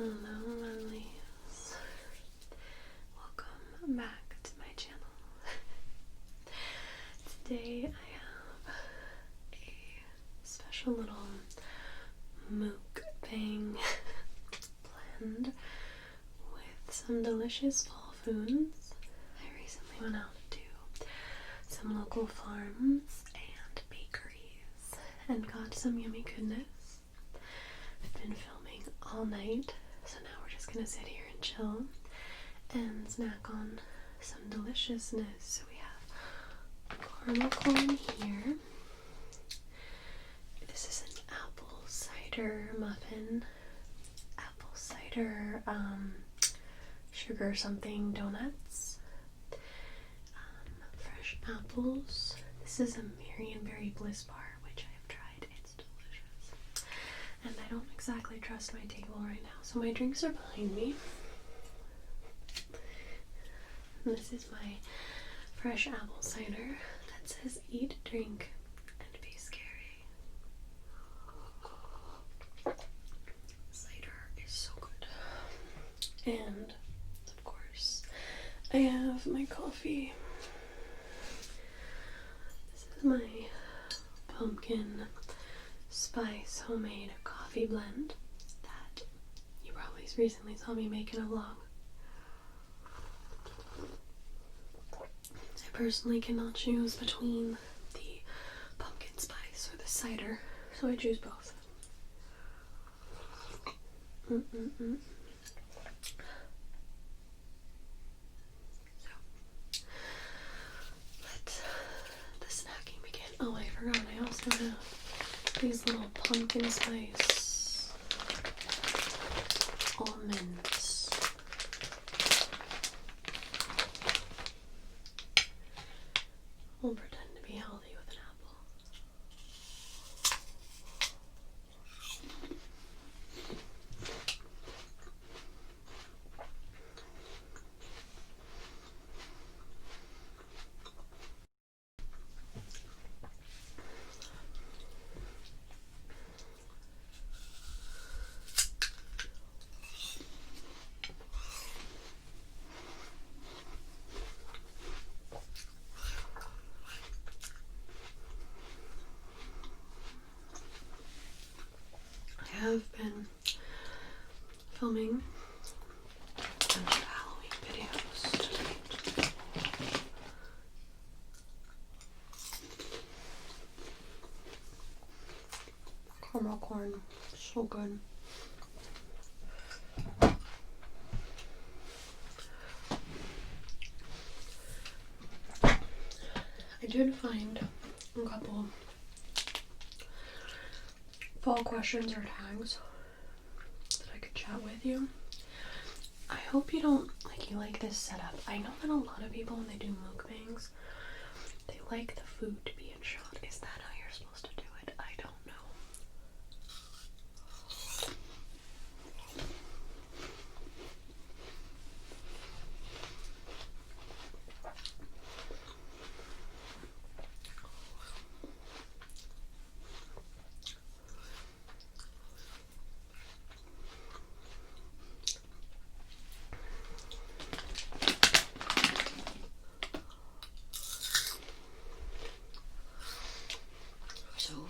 Hello, lovelies. Welcome back to my channel. Today I have a special little mukbang planned with some delicious fall foods. I recently went out to some local farms and bakeries and got some yummy goodness. I've been filming all night, so now we're just gonna sit here and chill and snack on some deliciousness. So we have caramel corn here. This is an apple cider muffin, apple cider sugar something donuts, fresh apples. This is a Marionberry Bliss bar, which I have tried. It's delicious. And I don't exactly trust my table right now, so my drinks are behind me. And this is my fresh apple cider that says eat, drink, and be scary. Cider is so good. And of course, I have my coffee. This is my pumpkin spice homemade coffee blend that you probably recently saw me make in a vlog. I personally cannot choose between the pumpkin spice or the cider, so I choose both. So, let the snacking begin. Oh, I forgot, I also have these little pumpkin spice almonds. We'll pretend to be healthy with an apple. I have been filming a bunch of Halloween videos tonight. Caramel corn, so good. I did find a couple fall questions or tags that I could chat with you. I hope you like this setup. I know that a lot of people, when they do mukbangs, they like the food to be in shot. Is that how you're supposed to do it? I don't know.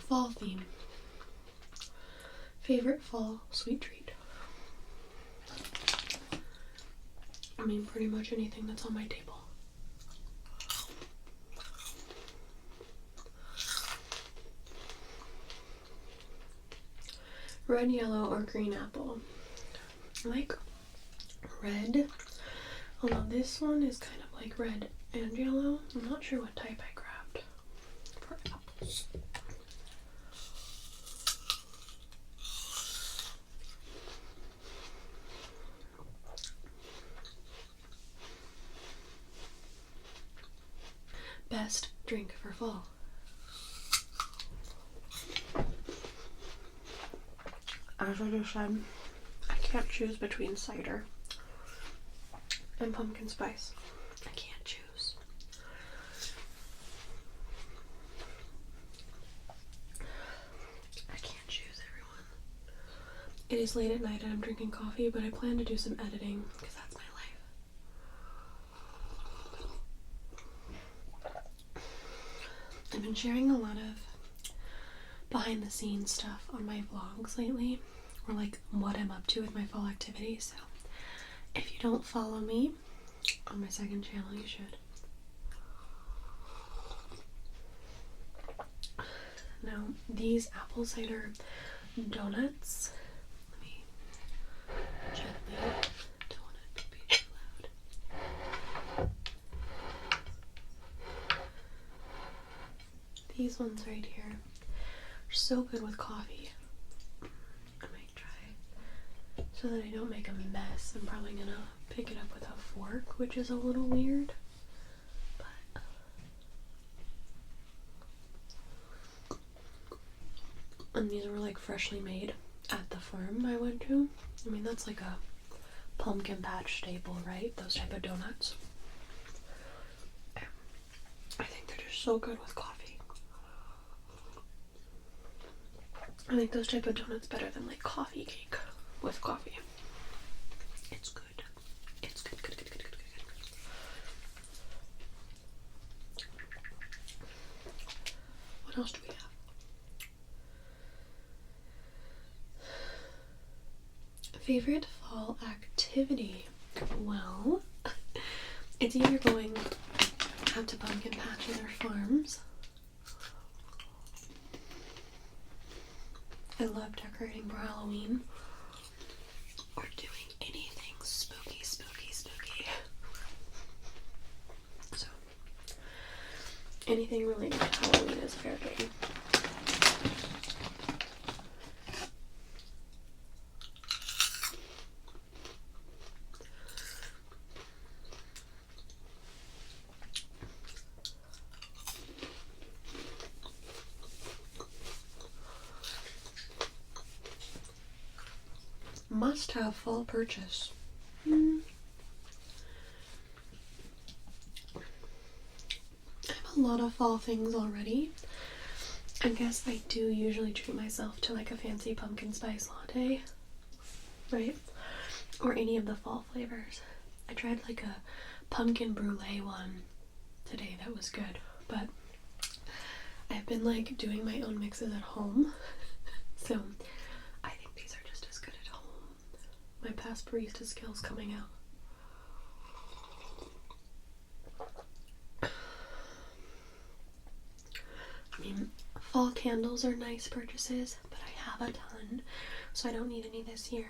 Fall theme. Favorite fall sweet treat? I mean, pretty much anything that's on my table. Red, yellow, or green apple? I like red, although this one is kind of like red and yellow. I'm not sure what type I grabbed for apples. Best drink for fall? As I just said, I can't choose between cider and pumpkin spice. I can't choose. I can't choose, everyone. It is late at night and I'm drinking coffee, but I plan to do some editing because that's my life. I've been sharing a lot of behind the scenes stuff on my vlogs lately, or like what I'm up to with my fall activities. So if you don't follow me on my second channel, you should. Now, these apple cider donuts, let me gently, don't want it to be too loud. These ones right here are so good with coffee. I might try, so that I don't make a mess. I'm probably gonna pick it up with a fork, which is a little weird. And these were like freshly made at the farm I went to. I mean, that's like a pumpkin patch staple, right? Those type of donuts. I think they're just so good with coffee. I think those type of donuts better than like coffee cake with coffee. It's good. It's good, good, good, good, good, good, good. What else do we have? Favorite fall activity? Well, it's either going out to pumpkin patches or farms. I love decorating for Halloween or doing anything spooky, spooky, spooky. So, anything related to Halloween is fair game. Must have fall purchase. I have a lot of fall things already. I guess I do usually treat myself to like a fancy pumpkin spice latte, right? Or any of the fall flavors. I tried like a pumpkin brulee one today that was good, but I've been like doing my own mixes at home, so I think these are just as good at home. My past barista skills coming out. I mean, fall candles are nice purchases, but I have a ton, so I don't need any this year.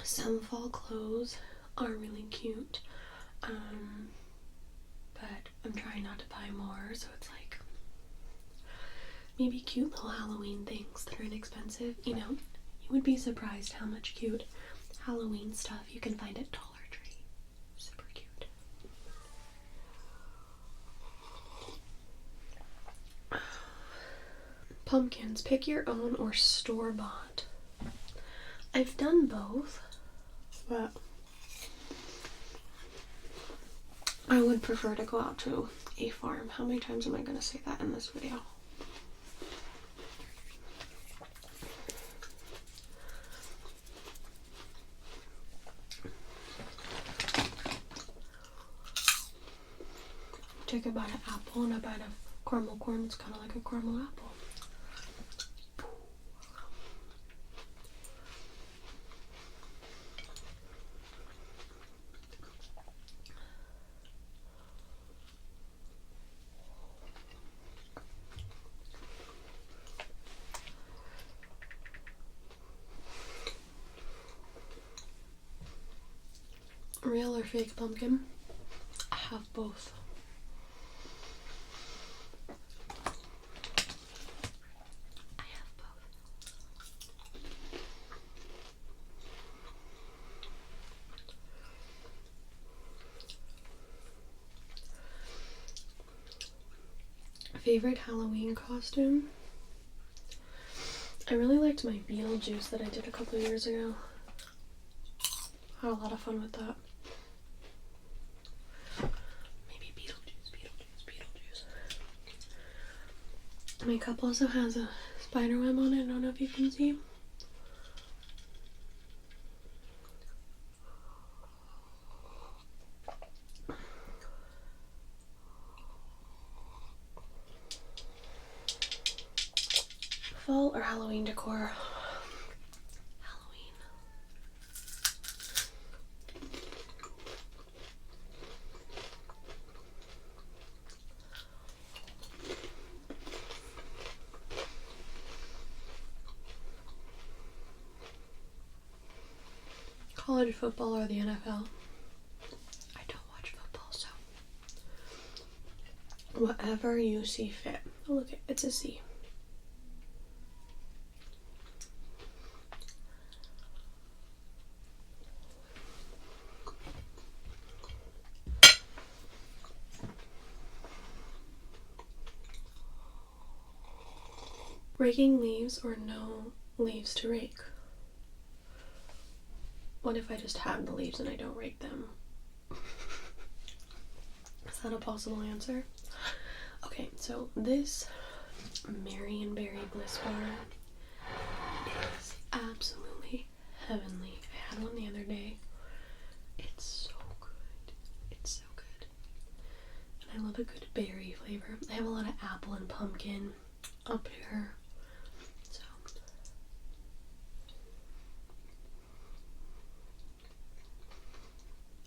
Some fall clothes are really cute, but I'm trying not to buy more, so it's like maybe cute little Halloween things that are inexpensive. You know, you would be surprised how much cute Halloween stuff you can find at Dollar Tree. Super cute. Pumpkins, pick your own or store-bought. I've done both, but I would prefer to go out to a farm. How many times am I going to say that in this video? Take a bite of apple and a bite of caramel corn. It's kind of like a caramel apple. Real or fake pumpkin? I have both. Favorite Halloween costume? I really liked my Beetlejuice that I did a couple of years ago. Had a lot of fun with that. Maybe Beetlejuice. Makeup also has a spiderweb on it. I don't know if you can see. Fall or Halloween decor? Halloween. College football or the NFL? I don't watch football, so whatever you see fit. Oh, look, it's a C. Raking leaves or no leaves to rake? What if I just have the leaves and I don't rake them? Is that a possible answer? Okay, so this Marionberry Bliss Bar is absolutely heavenly. I had one the other day. It's so good. It's so good. And I love a good berry flavor. I have a lot of apple and pumpkin up here. So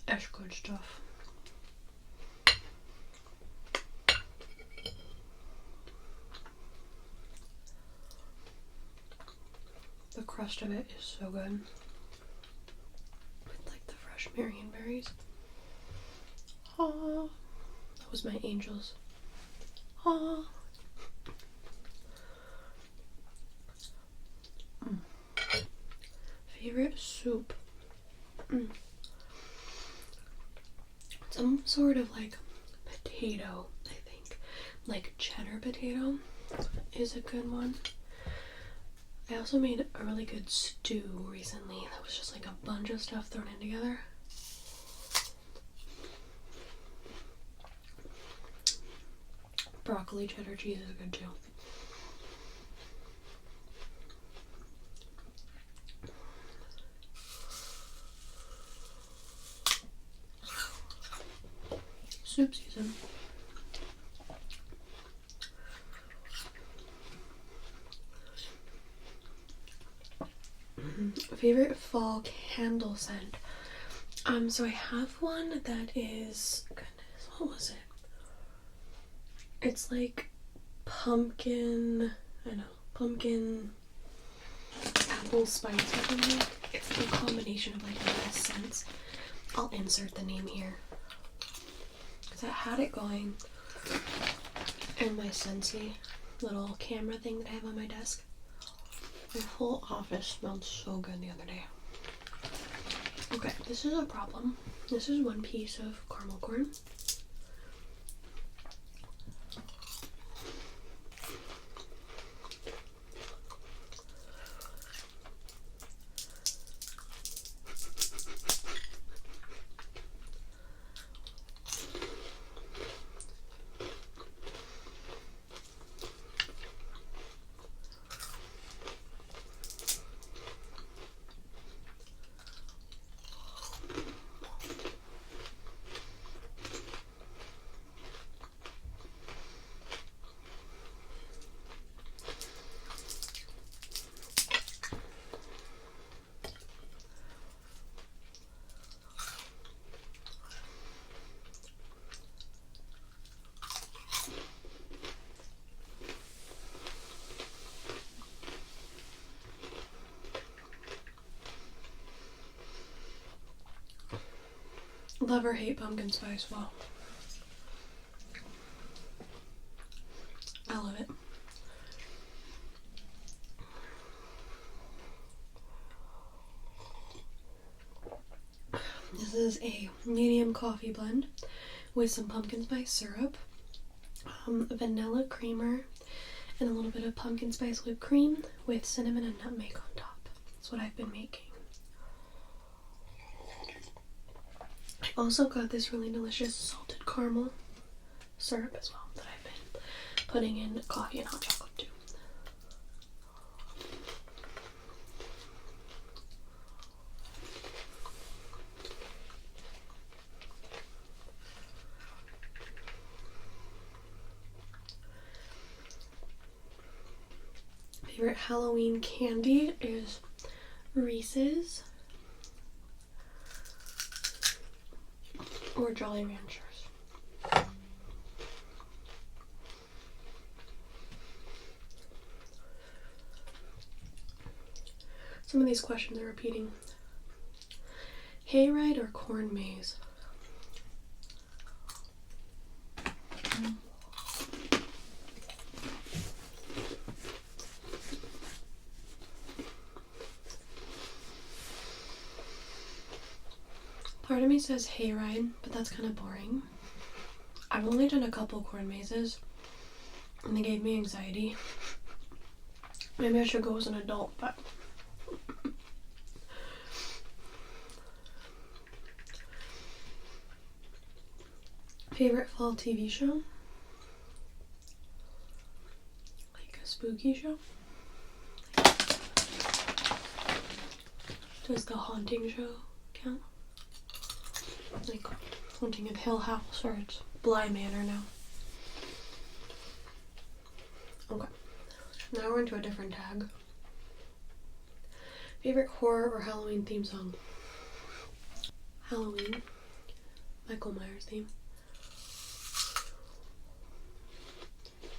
that's good stuff. The crust of it is so good. With like the fresh Marionberries. Aww. That was my angels. Aww. Favorite soup? Some sort of like potato, I think. Like cheddar potato is a good one. I also made a really good stew recently that was just like a bunch of stuff thrown in together. Broccoli cheddar cheese is good too. Soup season. Favorite fall candle scent? So I have one that is, goodness, what was it? It's like pumpkin, pumpkin apple spice or something. It's a combination of like the best scents. I'll insert the name here. Because I had it going in my Scentsy little camera thing that I have on my desk. My whole office smelled so good the other day. Okay, this is a problem. This is one piece of caramel corn. Love or hate pumpkin spice? Well, I love it. This is a medium coffee blend with some pumpkin spice syrup, vanilla creamer, and a little bit of pumpkin spice whipped cream with cinnamon and nutmeg on top. That's what I've been making. I also got this really delicious salted caramel syrup as well that I've been putting in coffee and hot chocolate too. Favorite Halloween candy is Reese's or Jolly Ranchers. Some of these questions are repeating. Hayride or corn maze? Part of me says hayride, but that's kind of boring. I've only done a couple corn mazes, and they gave me anxiety. Maybe I should go as an adult, but... Favorite fall TV show? Like a spooky show? Does the Haunting show count? Like Haunting of Hill House, or it's Bly Manor now. Okay, now we're into a different tag. Favorite horror or Halloween theme song? Halloween. Michael Myers theme.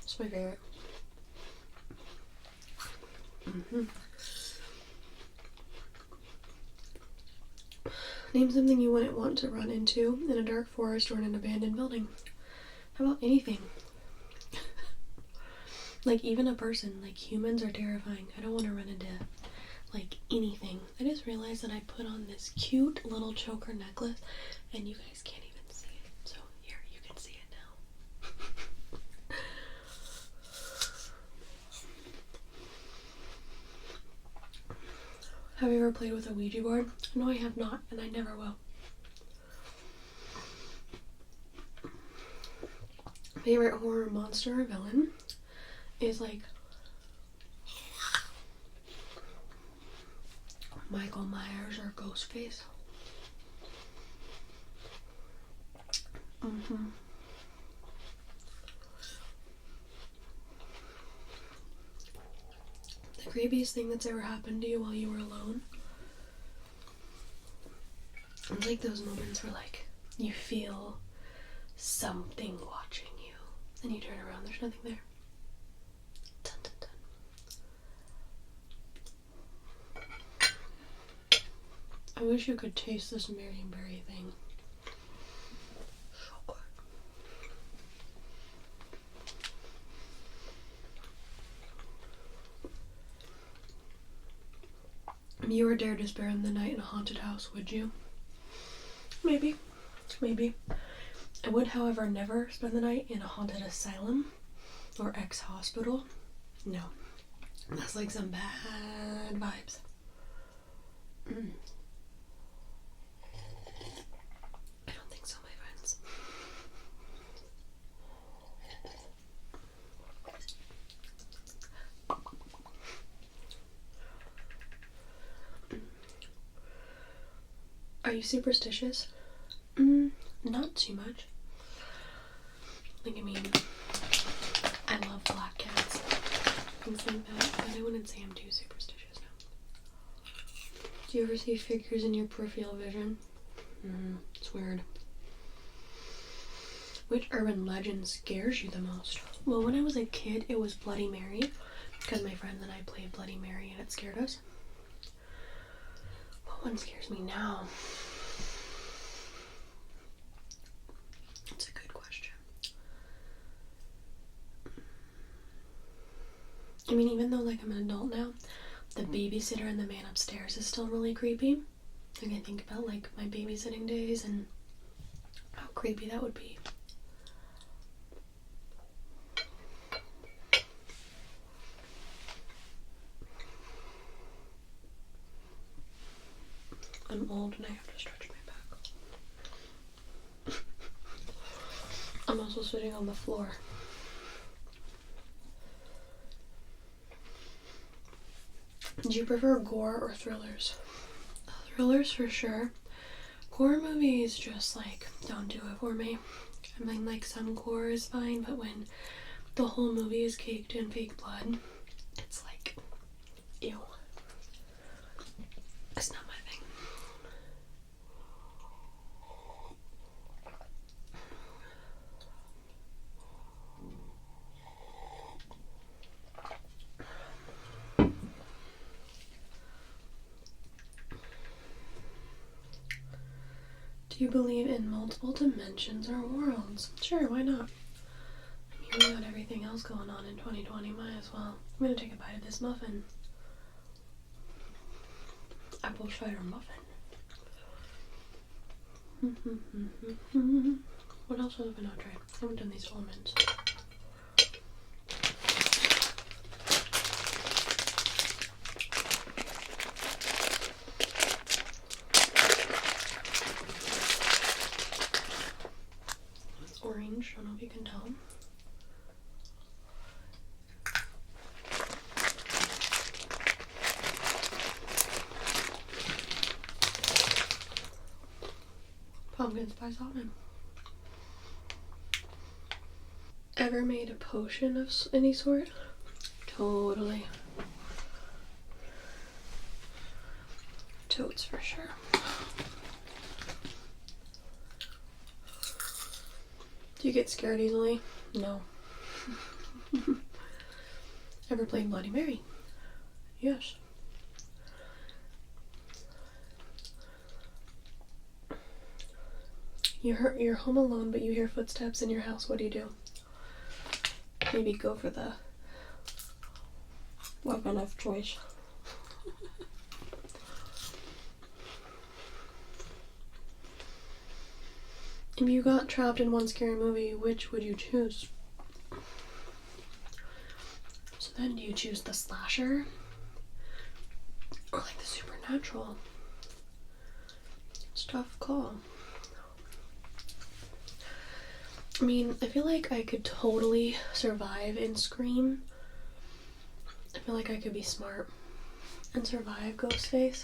It's my favorite. Name something you wouldn't want to run into in a dark forest or in an abandoned building. How about anything? Like even a person. Like humans are terrifying. I don't want to run into like anything. I just realized that I put on this cute little choker necklace and you guys can't even see it. So here, you can see it now. Have you ever played with a Ouija board? No, I have not, and I never will. Favorite horror monster or villain is like Michael Myers or Ghostface. The creepiest thing that's ever happened to you while you were alone? It's like those moments where like you feel something watching you and you turn around, there's nothing there. Dun, dun, dun. I wish you could taste this Marionberry thing. So good. If you were dared to spend the night in a haunted house, would you? Maybe. Maybe. I would, however, never spend the night in a haunted asylum or ex-hospital. No. That's like some bad vibes. I don't think so, my friends. Are you superstitious? Not too much. Like, I mean, I love black cats, things like that, but I wouldn't say I'm too superstitious, no. Do you ever see figures in your peripheral vision? It's weird. Which urban legend scares you the most? Well, when I was a kid, it was Bloody Mary, because my friends and I played Bloody Mary and it scared us. What one scares me now? It's a good question. I mean, even though like I'm an adult now, the babysitter and the man upstairs is still really creepy. Like I think about like my babysitting days and how creepy that would be. I'm old and I have to stretch my back. I'm also sitting on the floor. Do you prefer gore or thrillers? Thrillers for sure. Gore movies just like don't do it for me. I mean, like some gore is fine, but when the whole movie is caked in fake blood, it's like It's not my thing. Do you believe in multiple dimensions or worlds? Sure, why not? I mean, we got everything else going on in 2020, might as well. I'm gonna take a bite of this muffin. Apple cider muffin. What else have I not tried? I haven't done these almonds. It's orange, I don't know if you can tell. Pumpkin spice almond. Ever made a potion of any sort? Totally. Totes for sure. Do you get scared easily? No. Ever played Bloody Mary? Yes. You're home alone, but you hear footsteps in your house. What do? Maybe go for the weapon of choice. If you got trapped in one scary movie, which would you choose? So then do you choose the slasher? Or like the supernatural? It's a tough call. I mean, I feel like I could totally survive in Scream. I feel like I could be smart and survive Ghostface.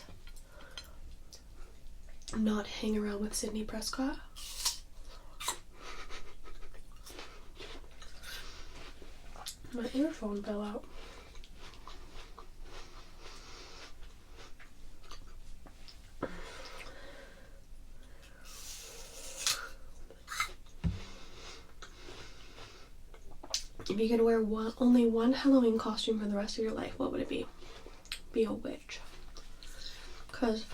Not hang around with Sidney Prescott. My earphone fell out. If you could wear only one Halloween costume for the rest of your life, what would it be? Be a witch. Because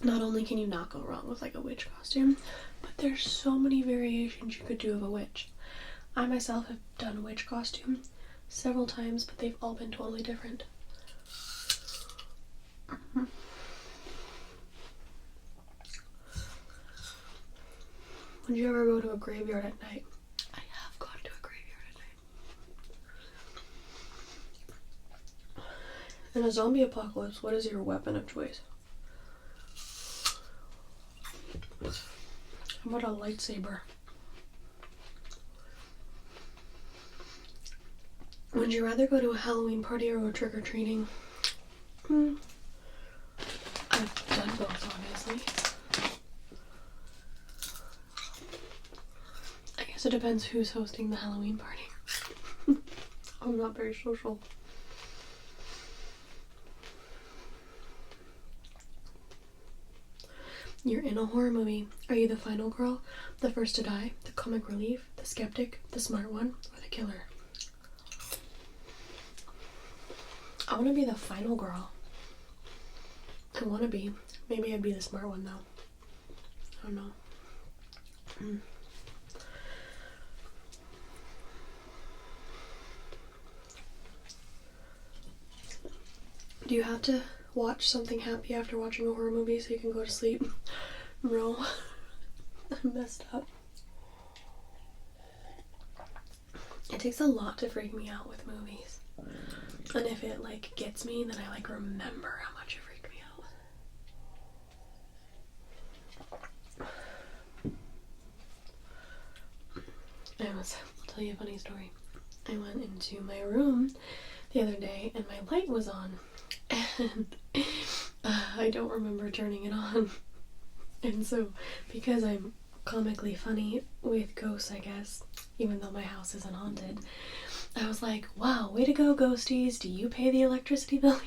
not only can you not go wrong with like a witch costume, but there's so many variations you could do of a witch. I myself have done a witch costume several times, but they've all been totally different. Would you ever go to a graveyard at night? I have gone to a graveyard at night. In a zombie apocalypse, what is your weapon of choice? How about a lightsaber? Would you rather go to a Halloween party or go trick-or-treating? I've done both, obviously. I guess it depends who's hosting the Halloween party. I'm not very social. You're in a horror movie. Are you the final girl, the first to die, the comic relief, the skeptic, the smart one, or the killer? I want to be the final girl. I want to be. Maybe I'd be the smart one though. I don't know. Do you have to watch something happy after watching a horror movie so you can go to sleep? No. I'm messed up. It takes a lot to freak me out with movies. And if it like gets me, then I like remember how much it freaked me out. I'll tell you a funny story. I went into my room the other day and my light was on. And I don't remember turning it on. And so, because I'm comically funny with ghosts, I guess, even though my house isn't haunted, I was like, wow, way to go, ghosties. Do you pay the electricity bill?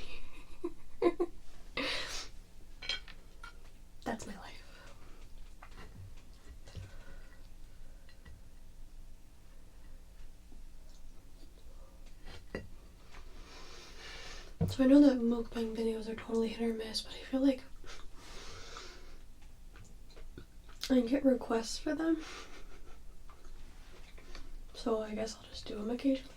So I know that mukbang videos are totally hit or miss, but I feel like I get requests for them. So I guess I'll just do them occasionally.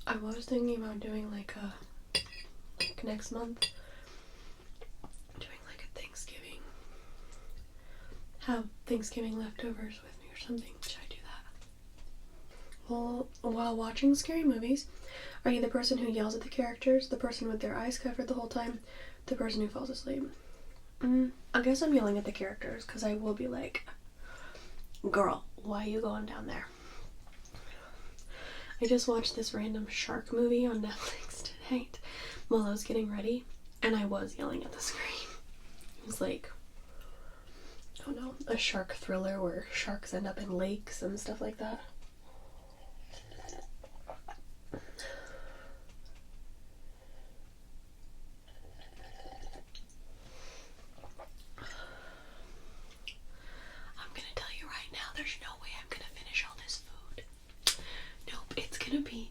I was thinking about doing like next month, doing like a Thanksgiving, have Thanksgiving leftovers with me or something. Should I do that? Well, while watching scary movies, are you the person who yells at the characters, the person with their eyes covered the whole time, the person who falls asleep? I guess I'm yelling at the characters, because I will be like, girl, why are you going down there? I just watched this random shark movie on Netflix tonight while I was getting ready, and I was yelling at the screen. It was like, I don't know, a shark thriller where sharks end up in lakes and stuff like that. I'm gonna tell you right now, there's no way I'm gonna finish all this food. Nope, it's gonna be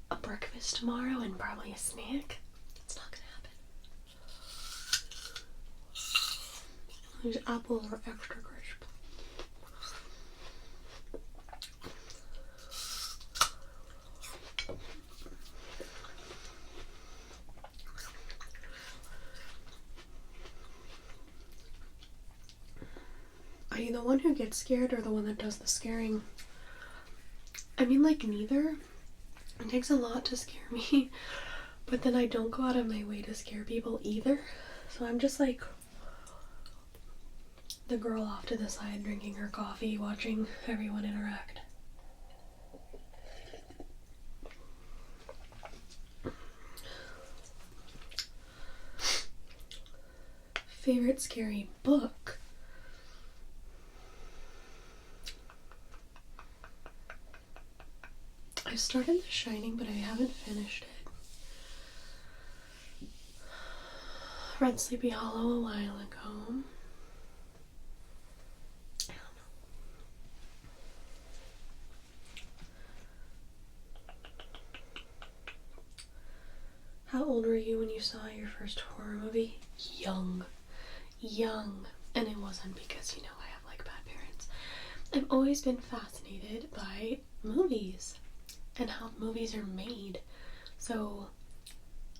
a breakfast tomorrow and probably a snack. It's not gonna happen. These apples are extra crisp. Are you the one who gets scared or the one that does the scaring? I mean, like, neither. It takes a lot to scare me, but then I don't go out of my way to scare people either. So I'm just like the girl off to the side drinking her coffee, watching everyone interact. Favorite scary book? I started The Shining, but I haven't finished it. Read Sleepy Hollow a while ago. I don't know. How old were you when you saw your first horror movie? Young. And it wasn't because, you know, I have like bad parents. I've always been fascinated by movies and how movies are made. So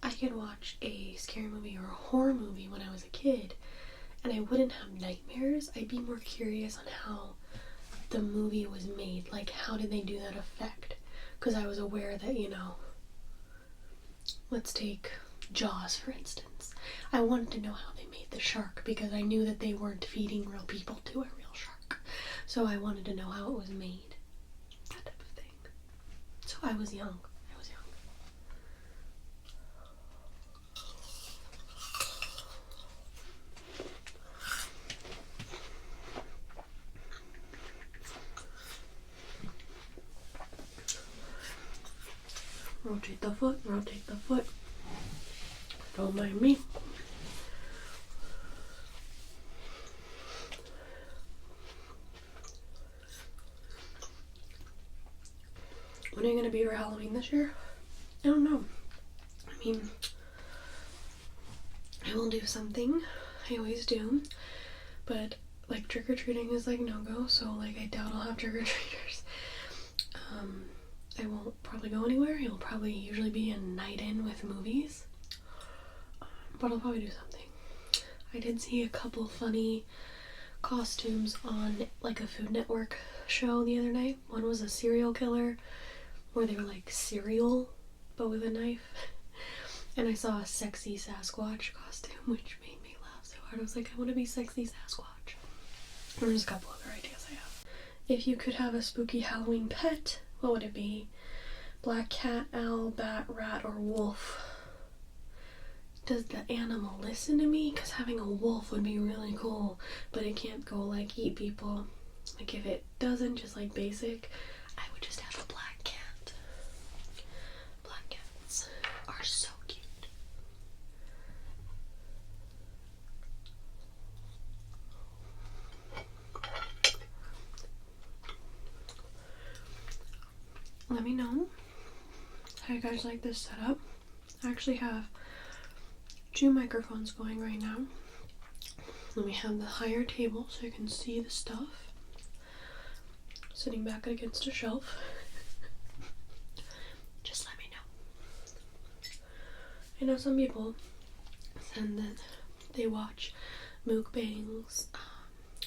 I could watch a scary movie or a horror movie when I was a kid and I wouldn't have nightmares. I'd be more curious on how the movie was made. Like, how did they do that effect? Because I was aware that, you know, let's take Jaws for instance. I wanted to know how they made the shark because I knew that they weren't feeding real people to a real shark. So I wanted to know how it was made. That type of thing. So I was young. Rotate the foot, rotate the foot. Don't mind me. When are you going to be for Halloween this year? I don't know. I mean, I will do something. I always do. But, like, trick-or-treating is, like, no-go, so, like, I doubt I'll have trick-or-treaters. I won't probably go anywhere. It'll probably usually be a night in with movies. But I'll probably do something. I did see a couple funny costumes on, like, a Food Network show the other night. One was a serial killer, where they were, like, cereal, but with a knife. And I saw a sexy Sasquatch costume, which made me laugh so hard. I was like, I want to be sexy Sasquatch. And there's a couple other ideas I have. If you could have a spooky Halloween pet, what would it be? Black cat, owl, bat, rat, or wolf? Does the animal listen to me? Because having a wolf would be really cool, but it can't go, like, eat people. Like, if it doesn't, just, like, basic, I would just have a black cat. Black cats are so cute. let me know how you guys like this setup. I actually have 2 microphones going right now. Then we have the higher table so you can see the stuff sitting back against a shelf. Just let me know. I know some people said that they watch mukbangs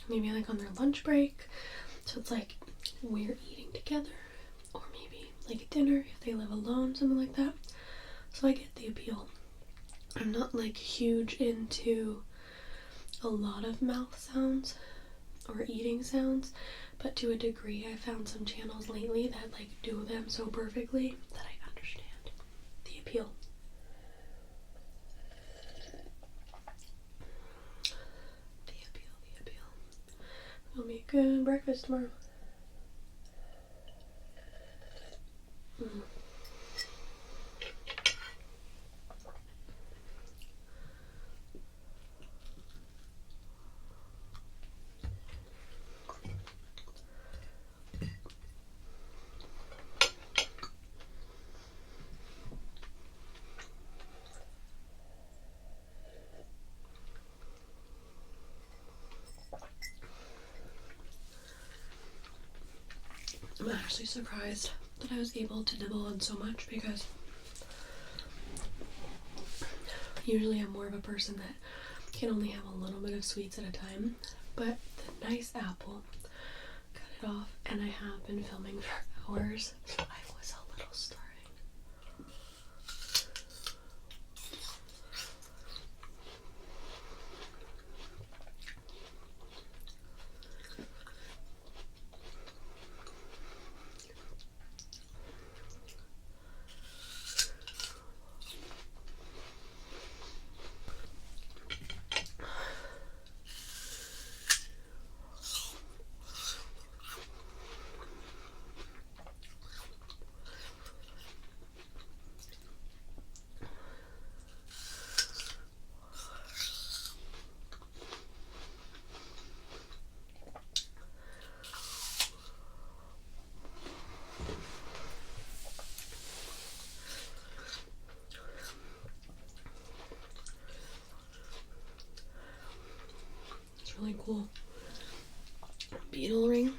maybe like on their lunch break, so it's like we're eating together, or maybe like a dinner if they live alone, something like that. So I get the appeal. I'm not like huge into a lot of mouth sounds or eating sounds, but to a degree I found some channels lately that like do them so perfectly that I understand the appeal. The appeal. It'll be a good breakfast tomorrow. I'm actually surprised that I was able to nibble on so much, because usually I'm more of a person that can only have a little bit of sweets at a time, but the nice apple cut it off, and I have been filming for hours, so I was a little starving. Really cool beetle ring.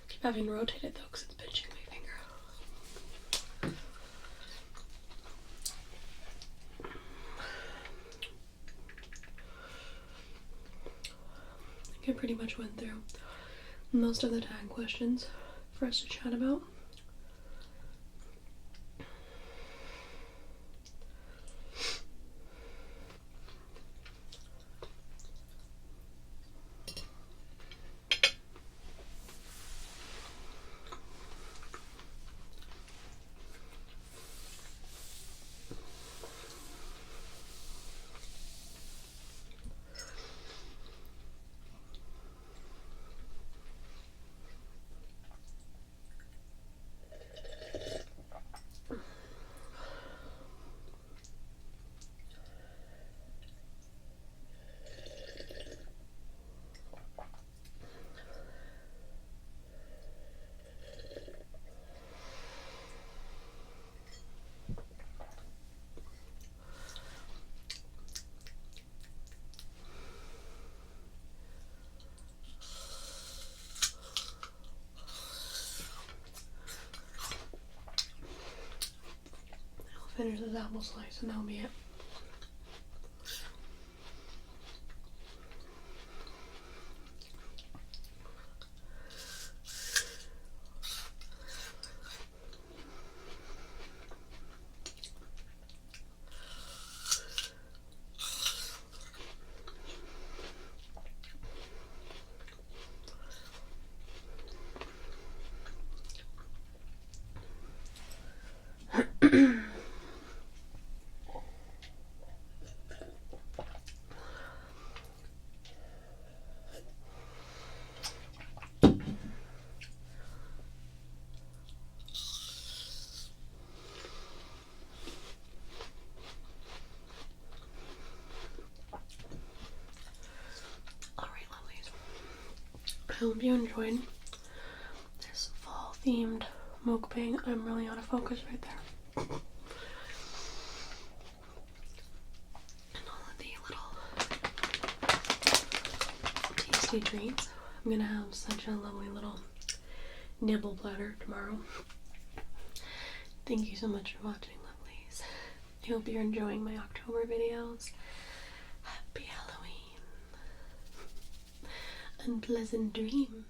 Keep having to rotate it though because it's pinching my finger. I think I pretty much went through most of the tag questions for us to chat about. Finish this apple slice and that'll be it. I hope you enjoyed this fall themed mukbang, I'm really out of focus right there. And all of the little tasty treats. I'm gonna have such a lovely little nibble platter tomorrow. Thank you so much for watching, lovelies. I hope you're enjoying my October videos. Happy Halloween and pleasant dreams.